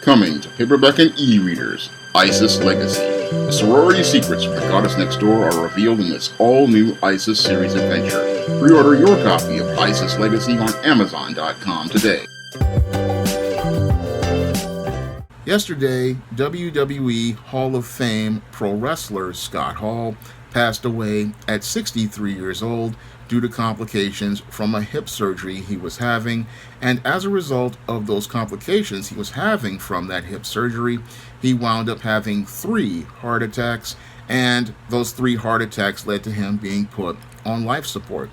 Coming to paperback and e-readers, ISIS Legacy. The sorority secrets from the goddess next door are revealed in this all-new ISIS series adventure. Pre-order your copy of ISIS Legacy on Amazon.com today. Yesterday, WWE Hall of Fame pro wrestler Scott Hall passed away at 63 years old due to complications from a hip surgery he was having, and as a result of those complications he was having from that hip surgery, he wound up having 3 heart attacks, and those 3 heart attacks led to him being put on life support.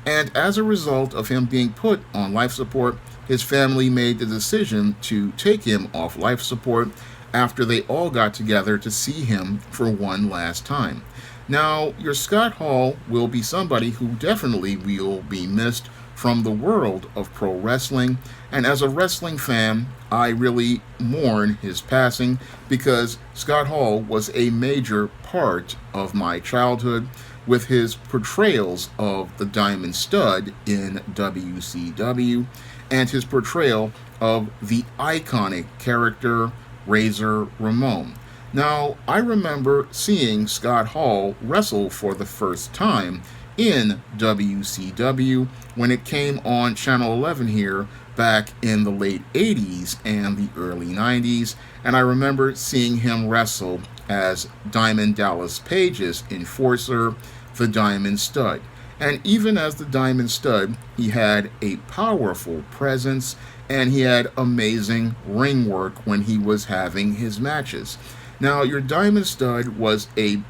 And as a result of him being put on life support, his family made the decision to take him off life support after they all got together to see him for one last time. Now, your Scott Hall will be somebody who definitely will be missed from the world of pro wrestling, and as a wrestling fan, I really mourn his passing because Scott Hall was a major part of my childhood with his portrayals of the Diamond Stud in WCW and his portrayal of the iconic character Razor Ramon. Now, I remember seeing Scott Hall wrestle for the first time in WCW when it came on Channel 11 here back in the late 80s and the early 90s, and I remember seeing him wrestle as Diamond Dallas Page's enforcer, the Diamond Stud. And even as the Diamond Stud, he had a powerful presence and he had amazing ring work when he was having his matches. Now, your Diamond Stud was a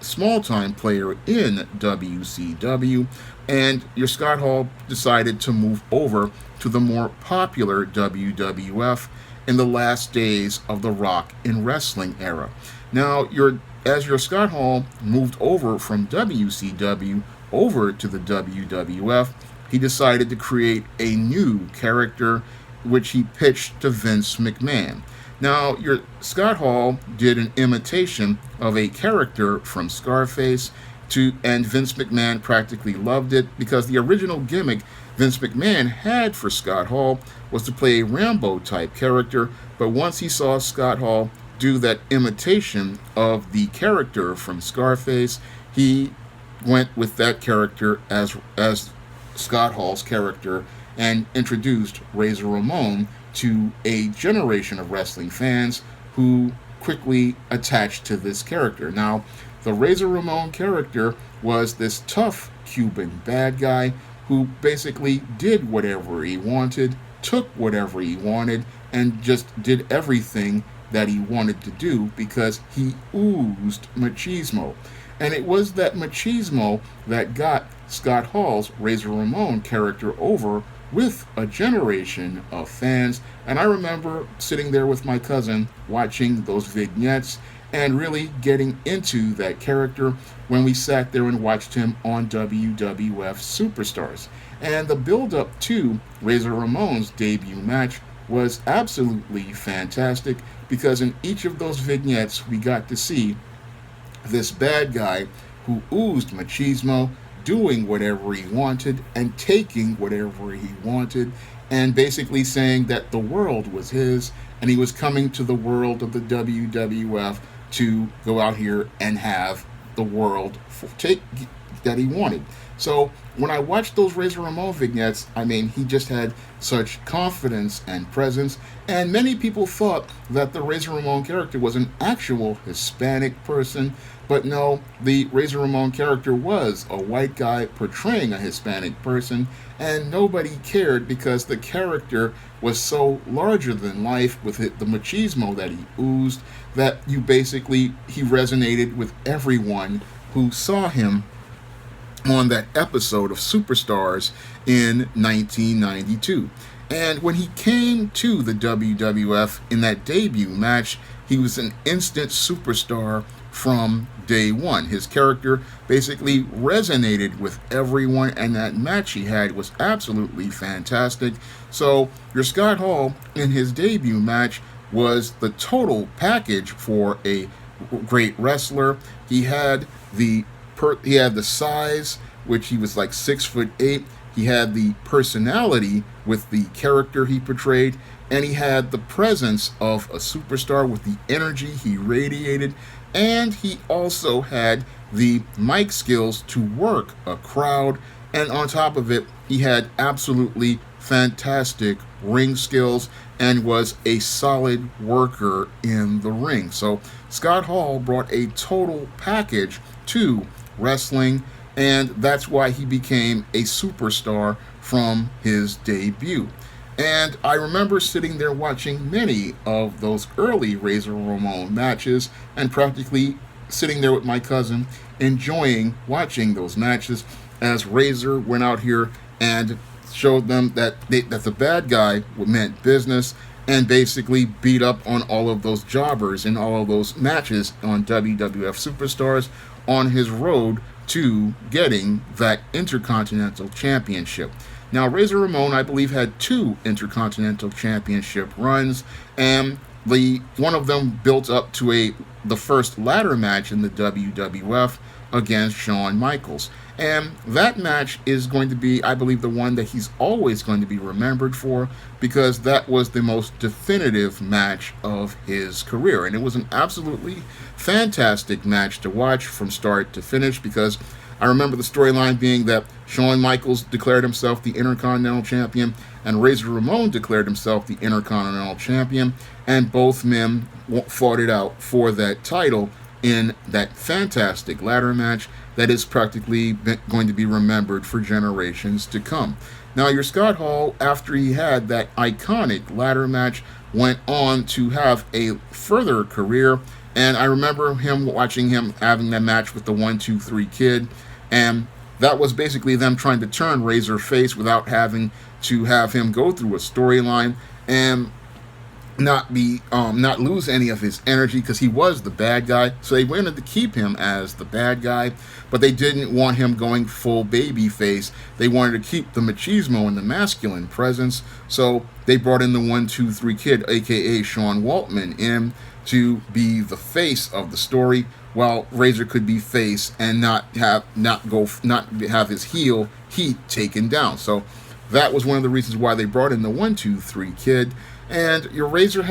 small-time player in WCW, and your Scott Hall decided to move over to the more popular WWF in the last days of the Rock in Wrestling era. Now, as your Scott Hall moved over from WCW over to the WWF, he decided to create a new character which he pitched to Vince McMahon. Now, your Scott Hall did an imitation of a character from Scarface, and Vince McMahon practically loved it because the original gimmick Vince McMahon had for Scott Hall was to play a Rambo-type character, but once he saw Scott Hall do that imitation of the character from Scarface, he went with that character as Scott Hall's character and introduced Razor Ramon to a generation of wrestling fans who quickly attached to this character. Now, the Razor Ramon character was this tough Cuban bad guy who basically did whatever he wanted, took whatever he wanted, and just did everything that he wanted to do because he oozed machismo. And it was that machismo that got Scott Hall's Razor Ramon character over with a generation of fans. And I remember sitting there with my cousin watching those vignettes and really getting into that character when we sat there and watched him on WWF Superstars. And the build-up to Razor Ramon's debut match was absolutely fantastic because in each of those vignettes we got to see this bad guy who oozed machismo, doing whatever he wanted and taking whatever he wanted, and basically saying that the world was his and he was coming to the world of the WWF to go out here and have the world take that he wanted. So when I watched those Razor Ramon vignettes, I mean, he just had such confidence and presence, and many people thought that the Razor Ramon character was an actual Hispanic person, but no, the Razor Ramon character was a white guy portraying a Hispanic person, and nobody cared because the character was so larger than life with the machismo that he oozed that he resonated with everyone who saw him on that episode of Superstars in 1992. And when he came to the WWF in that debut match, he was an instant superstar from day one. His character basically resonated with everyone, and that match he had was absolutely fantastic. So your Scott Hall in his debut match was the total package for a great wrestler. He had the size, which he was like 6'8". He had the personality, with the character he portrayed, and he had the presence of a superstar with the energy he radiated, and he also had the mic skills to work a crowd, and on top of it, he had absolutely fantastic ring skills and was a solid worker in the ring. So Scott Hall brought a total package to wrestling, and that's why he became a superstar from his debut. And I remember sitting there watching many of those early Razor Ramon matches and practically sitting there with my cousin enjoying watching those matches as Razor went out here and showed them that that the bad guy meant business and basically beat up on all of those jobbers in all of those matches on WWF Superstars on his road to getting that Intercontinental Championship. Now, Razor Ramon, I believe, had 2 Intercontinental Championship runs, and one of them built up to the first ladder match in the WWF against Shawn Michaels. And that match is going to be, I believe, the one that he's always going to be remembered for, because that was the most definitive match of his career. And it was an absolutely fantastic match to watch from start to finish, because I remember the storyline being that Shawn Michaels declared himself the Intercontinental Champion and Razor Ramon declared himself the Intercontinental Champion, and both men fought it out for that title in that fantastic ladder match that is practically going to be remembered for generations to come. Now, your Scott Hall, after he had that iconic ladder match, went on to have a further career, and I remember watching him having that match with the 1-2-3 Kid, and that was basically them trying to turn Razor face without having to have him go through a storyline and not lose any of his energy, because he was the bad guy. So they wanted to keep him as the bad guy, but they didn't want him going full baby face. They wanted to keep the machismo and the masculine presence. So they brought in the 1-2-3 Kid, aka Sean Waltman, in to be the face of the story, while Razor could be face and not have his heel heat taken down. So that was one of the reasons why they brought in the 1-2-3 Kid. And your Razor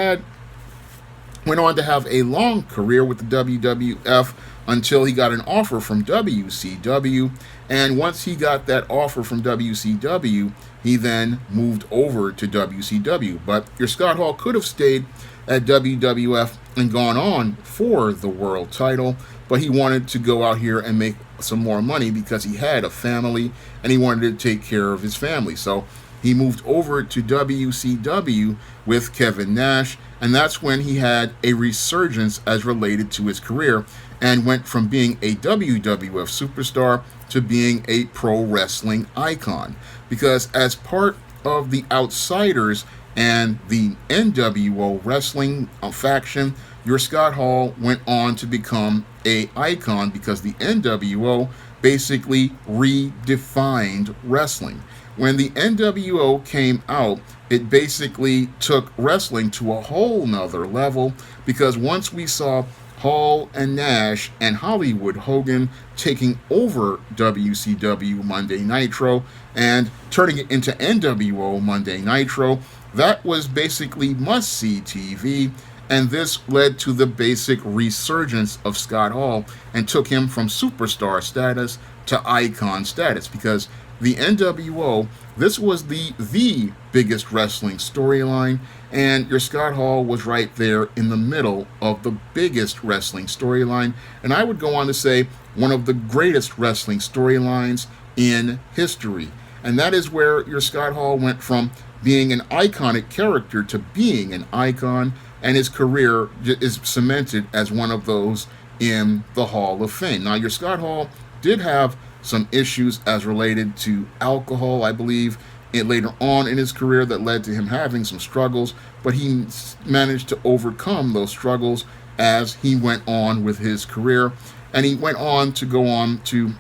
went on to have a long career with the WWF until he got an offer from WCW. And once he got that offer from WCW, he then moved over to WCW. But your Scott Hall could have stayed at WWF and gone on for the world title, but he wanted to go out here and make some more money because he had a family and he wanted to take care of his family. So he moved over to WCW with Kevin Nash, and that's when he had a resurgence as related to his career and went from being a WWF superstar to being a pro wrestling icon. Because as part of the Outsiders and the NWO wrestling faction, your Scott Hall went on to become an icon because the NWO basically redefined wrestling. When the NWO came out, it basically took wrestling to a whole nother level, because once we saw Hall and Nash and Hollywood Hogan taking over WCW Monday Nitro and turning it into NWO Monday Nitro, that was basically must-see TV, and this led to the basic resurgence of Scott Hall and took him from superstar status to icon status, because the NWO, this was the biggest wrestling storyline, and your Scott Hall was right there in the middle of the biggest wrestling storyline, and I would go on to say one of the greatest wrestling storylines in history. And that is where your Scott Hall went from being an iconic character to being an icon, and his career is cemented as one of those in the Hall of Fame. Now, your Scott Hall did have some issues as related to alcohol, I believe, later on in his career that led to him having some struggles, but he managed to overcome those struggles as he went on with his career, and he went on to go on to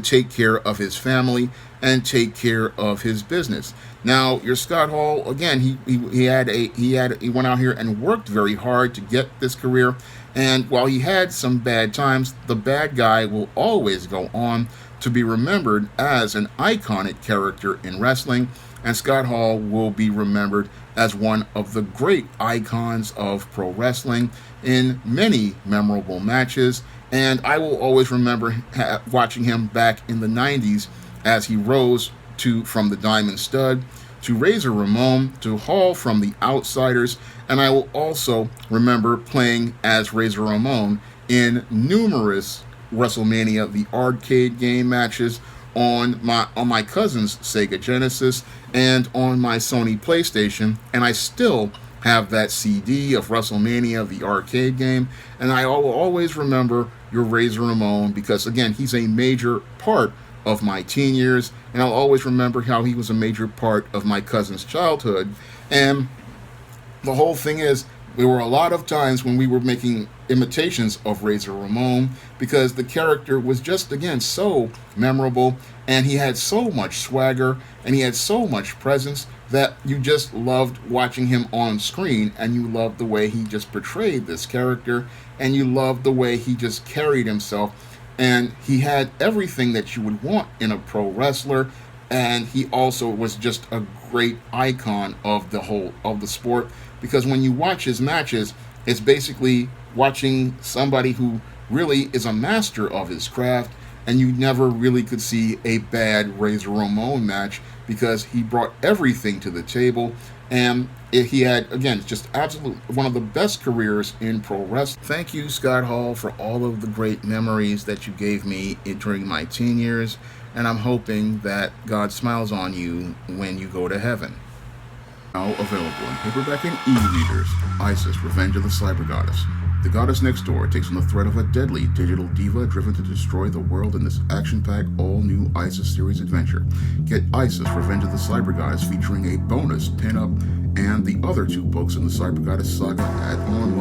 take care of his family and take care of his business. Now, your Scott Hall, again, he went out here and worked very hard to get this career, and while he had some bad times, the bad guy will always go on to be remembered as an iconic character in wrestling, And Scott Hall will be remembered as one of the great icons of pro wrestling in many memorable matches. And I will always remember watching him back in the 90s as he rose from the Diamond Stud to Razor Ramon to Hall from the Outsiders. And I will also remember playing as Razor Ramon in numerous WrestleMania the arcade game matches on my cousin's Sega Genesis and on my Sony PlayStation, and I still have that CD of WrestleMania the arcade game, and I will always remember your Razor Ramon because again he's a major part of my teen years, and I'll always remember how he was a major part of my cousin's childhood. And the whole thing is, there were a lot of times when we were making imitations of Razor Ramon because the character was just, again, so memorable, and he had so much swagger, and he had so much presence that you just loved watching him on screen, and you loved the way he just portrayed this character, and you loved the way he just carried himself, and he had everything that you would want in a pro wrestler, and he also was just a great icon of the sport, because when you watch his matches, it's basically watching somebody who really is a master of his craft, and you never really could see a bad Razor Ramon match because he brought everything to the table, and he had, again, just absolutely one of the best careers in pro wrestling. Thank you, Scott Hall, for all of the great memories that you gave me during my teen years, and I'm hoping that God smiles on you when you go to heaven. Now available in paperback and e-readers, Isis, Revenge of the Cyber Goddess. The goddess next door takes on the threat of a deadly digital diva driven to destroy the world in this action-packed, all-new Isis series adventure. Get Isis, Revenge of the Cyber Goddess featuring a bonus pin-up and the other two books in the Cyber Goddess saga on